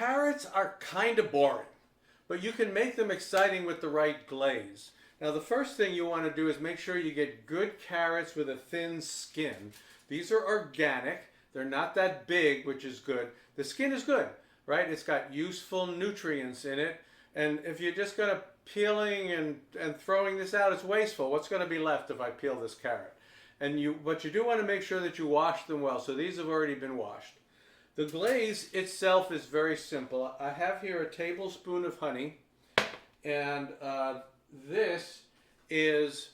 carrots are kind of boring, but you can make them exciting with the right glaze. Now the first thing you want to do is make sure you get good carrots with a thin skin. These are organic. They're not that big, which is good. The skin is good, right? It's got useful nutrients in it. And if you're just going to peeling and throwing this out, it's wasteful. What's going to be left if I peel this carrot? But you do want to make sure that you wash them well. So these have already been washed. The glaze itself is very simple. I have here a tablespoon of honey, and this is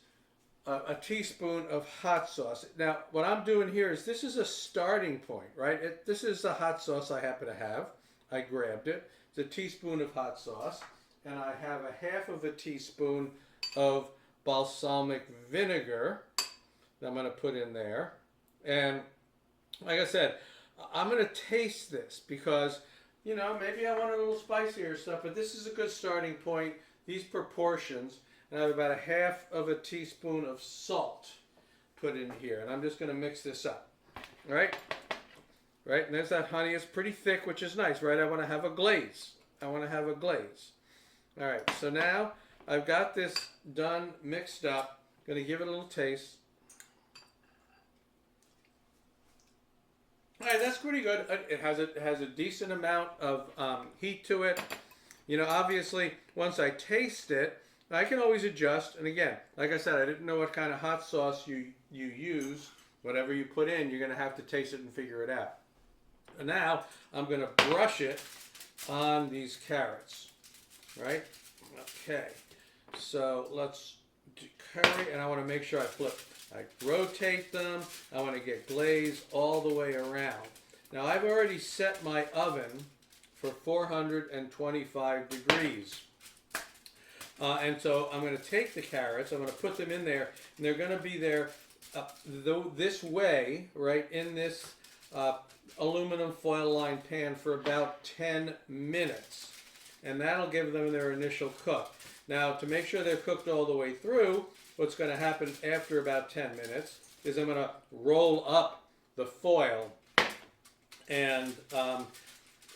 a teaspoon of hot sauce. Now, what I'm doing here is this is a starting point, right? This is the hot sauce I happen to have. I grabbed it. It's a teaspoon of hot sauce, and I have a half of a teaspoon of balsamic vinegar that I'm going to put in there. And like I said, I'm going to taste this because, you know, maybe I want a little spicier stuff, but this is a good starting point. These proportions, and I have about a half of a teaspoon of salt put in here, and I'm just going to mix this up. All right? Right, and there's that honey. It's pretty thick, which is nice, right? I want to have a glaze. I want to have a glaze. All right, so now I've got this done, mixed up. Going to give it a little taste. All right, that's pretty good. It has a decent amount of heat to it. You know, obviously, once I taste it, I can always adjust. And again, like I said, I didn't know what kind of hot sauce you use. Whatever you put in, you're going to have to taste it and figure it out. And now I'm going to brush it on these carrots. Right? Okay. So let's curry, and I want to make sure I flip. I rotate them. I want to get glaze all the way around. Now I've already set my oven for 425 degrees. And so I'm going to take the carrots, I'm going to put them in there, and they're going to be there this way, right, in this aluminum foil lined pan for about 10 minutes. And that'll give them their initial cook. Now, to make sure they're cooked all the way through, what's going to happen after about 10 minutes is I'm going to roll up the foil and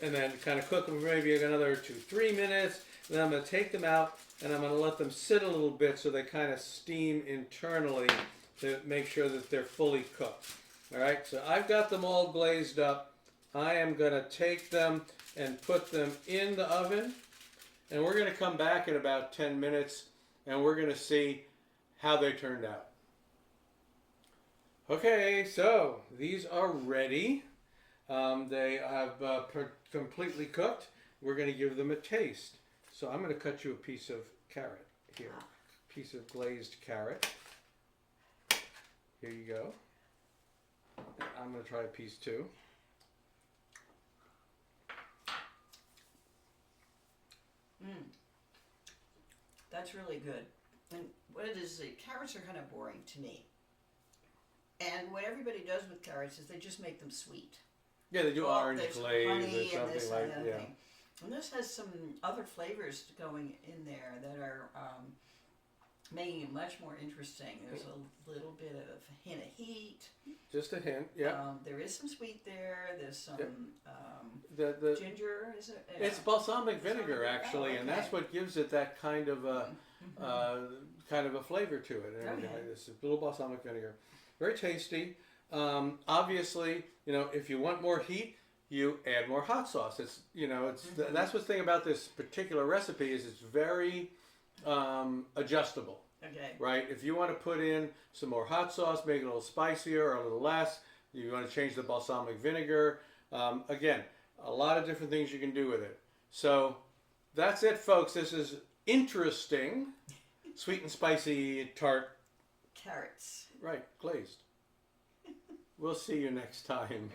then kind of cook them for maybe another 2-3 minutes. And then I'm going to take them out and I'm going to let them sit a little bit so they kind of steam internally to make sure that they're fully cooked. All right, so I've got them all glazed up. I am going to take them and put them in the oven. And we're going to come back in about 10 minutes and we're going to see how they turned out. Okay, so these are ready. They have completely cooked. We're going to give them a taste. So I'm going to cut you a piece of carrot here. Piece of glazed carrot. Here you go. I'm going to try a piece too. That's really good. And what it is, the carrots are kind of boring to me. And what everybody does with carrots is they just make them sweet. Yeah, they do orange glaze or something like that. Yeah. And this has some other flavors going in there that are making it much more interesting. There's a little bit of a hint of heat. Just a hint, yeah. There is some sweet there. There's some the ginger, is it? It's balsamic vinegar, actually, and that's what gives it that kind of a flavor to it. And this little balsamic vinegar, very tasty. Obviously, you know, if you want more heat, you add more hot sauce. It's that's what's the thing about this particular recipe is it's very adjustable. Okay. Right? If you want to put in some more hot sauce, make it a little spicier or a little less, you want to change the balsamic vinegar. Again, a lot of different things you can do with it. So that's it, folks. This is interesting, sweet and spicy tart. Carrots. Right, glazed. We'll see you next time.